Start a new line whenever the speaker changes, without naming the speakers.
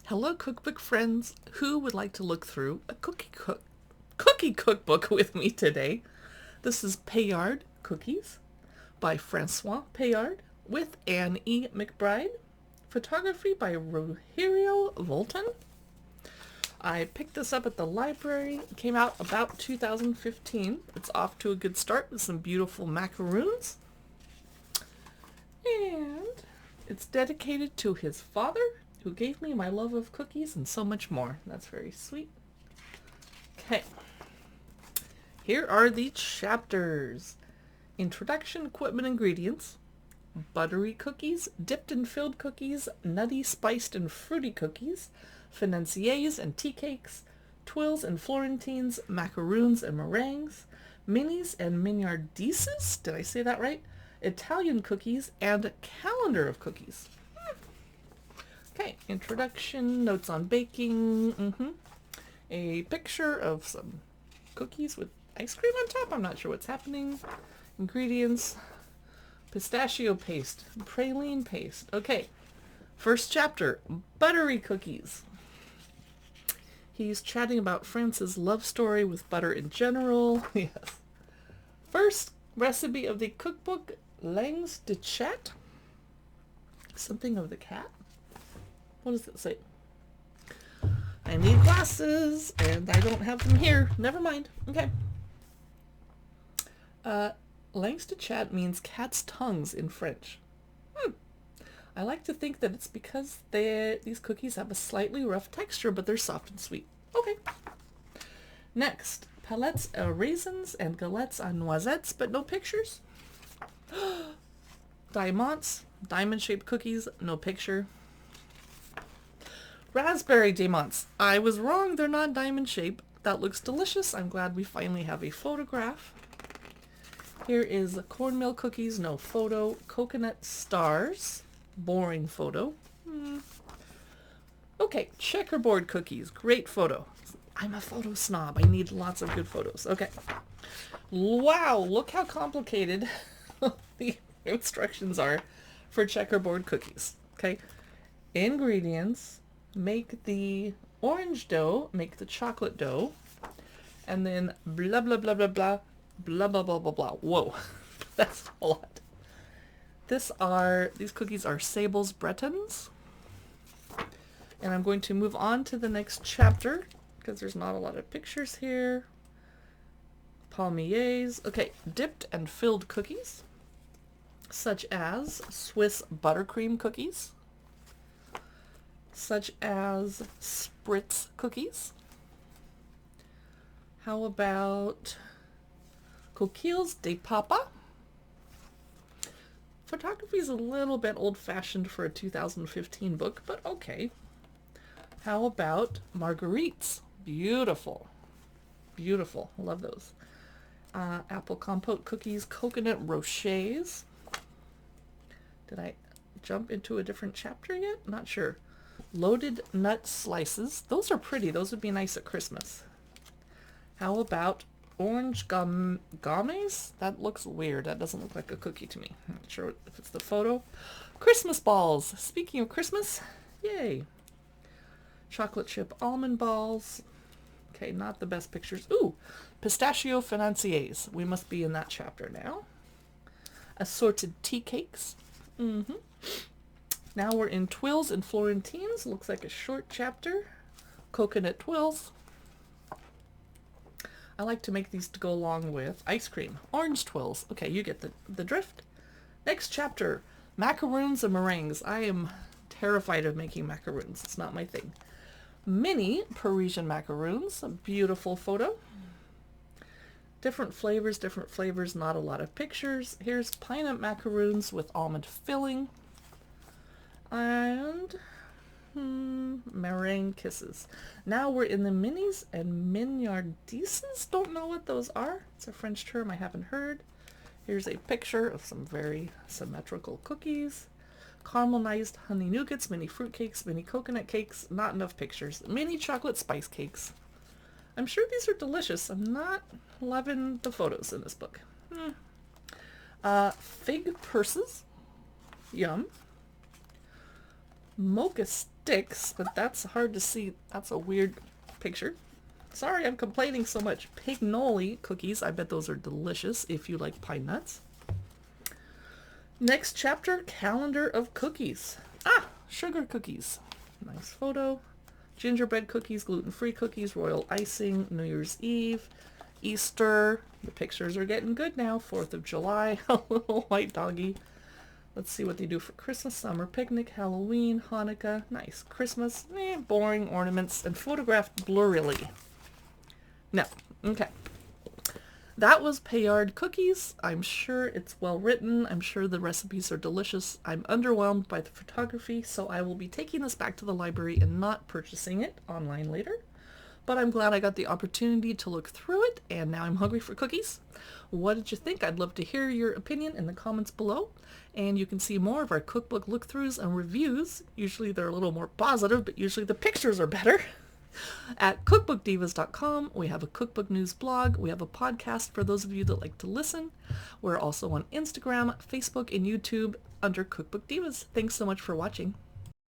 Hello, cookbook friends. Who would like to look through a cookie cookbook with me today? This is Payard Cookies by Francois Payard with Anne E. McBride. Photography by Rogerio Volton. I picked this up at the library. It came out about 2015. It's off to a good start with some beautiful macaroons. And it's dedicated to his father, who gave me my love of cookies and so much more. That's very sweet. Okay. Here are the chapters. Introduction, equipment, ingredients. Buttery cookies, dipped and filled cookies, nutty, spiced, and fruity cookies, financiers and tea cakes, twills and florentines, macaroons and meringues, minis and mignardises, did I say that right? Italian cookies, and calendar of cookies. Okay, introduction, notes on baking, a picture of some cookies with ice cream on top. I'm not sure what's happening. Ingredients, pistachio paste, praline paste. Okay, first chapter, buttery cookies. He's chatting about France's love story with butter in general. Yes. First recipe of the cookbook, Langues de Chat. Something of the cat? What does it say? I need glasses, and I don't have them here. Never mind. Okay. Langues de Chat means cat's tongues in French. I like to think that it's because these cookies have a slightly rough texture, but they're soft and sweet. Okay. Next, palettes à raisins and galettes à noisettes, but no pictures. Diamonds, diamond-shaped cookies, no picture. Raspberry diamonds. I was wrong, they're not diamond-shaped. That looks delicious. I'm glad we finally have a photograph. Here is cornmeal cookies, no photo. Coconut stars, boring photo. Okay, checkerboard cookies, great photo. I'm a photo snob. I need lots of good photos. Okay. Wow, look how complicated the instructions are for checkerboard cookies. Okay. Ingredients, make the orange dough, make the chocolate dough, and then blah, blah, blah, blah, blah, blah, blah, blah, blah, blah. Whoa, that's a lot. These cookies are Sable's Bretons. And I'm going to move on to the next chapter because there's not a lot of pictures here. Palmiers. Okay, dipped and filled cookies, such as Swiss buttercream cookies, such as spritz cookies. How about coquilles de papa? Photography is a little bit old-fashioned for a 2015 book, but okay. How about marguerites? Beautiful. Beautiful. Love those. Apple compote cookies, coconut rochers. Did I jump into a different chapter yet? Not sure. Loaded nut slices. Those are pretty. Those would be nice at Christmas. How about orange gommes? That looks weird. That doesn't look like a cookie to me. I'm not sure if it's the photo. Christmas balls. Speaking of Christmas, yay. Chocolate chip almond balls. Okay, not the best pictures. Ooh, pistachio financiers. We must be in that chapter now. Assorted tea cakes. Now we're in twills and florentines. Looks like a short chapter. Coconut twills. I like to make these to go along with ice cream. Orange twills. Okay, you get the drift. Next chapter, macaroons and meringues. I am terrified of making macaroons. It's not my thing. Mini Parisian macaroons. A beautiful photo. Different flavors, not a lot of pictures. Here's pineapple macaroons with almond filling. And meringue kisses. Now we're in the minis and mignardises. Don't know what those are. It's a French term I haven't heard. Here's a picture of some very symmetrical cookies. Caramelized honey nougats, mini fruit cakes, mini coconut cakes. Not enough pictures. Mini chocolate spice cakes. I'm sure these are delicious. I'm not loving the photos in this book. Fig purses. Yum. mocha sticks, but that's hard to see. That's a weird picture. Sorry, I'm complaining so much. Pignoli cookies. I bet those are delicious if you like pine nuts. Next chapter, calendar of cookies. Ah, sugar cookies. Nice photo. Gingerbread cookies, gluten-free cookies, royal icing, New Year's Eve, Easter. The pictures are getting good now. 4th of July, a little white doggy. Let's see what they do for Christmas, summer picnic, Halloween, Hanukkah. Nice. Christmas, boring ornaments and photographed blurrily. No. Okay. That was Payard Cookies. I'm sure it's well written. I'm sure the recipes are delicious. I'm underwhelmed by the photography, so I will be taking this back to the library and not purchasing it online later. But I'm glad I got the opportunity to look through it, and now I'm hungry for cookies. What did you think? I'd love to hear your opinion in the comments below. And you can see more of our cookbook look-throughs and reviews. Usually they're a little more positive, but usually the pictures are better. At cookbookdivas.com, we have a cookbook news blog. We have a podcast for those of you that like to listen. We're also on Instagram, Facebook, and YouTube under Cookbook Divas. Thanks so much for watching.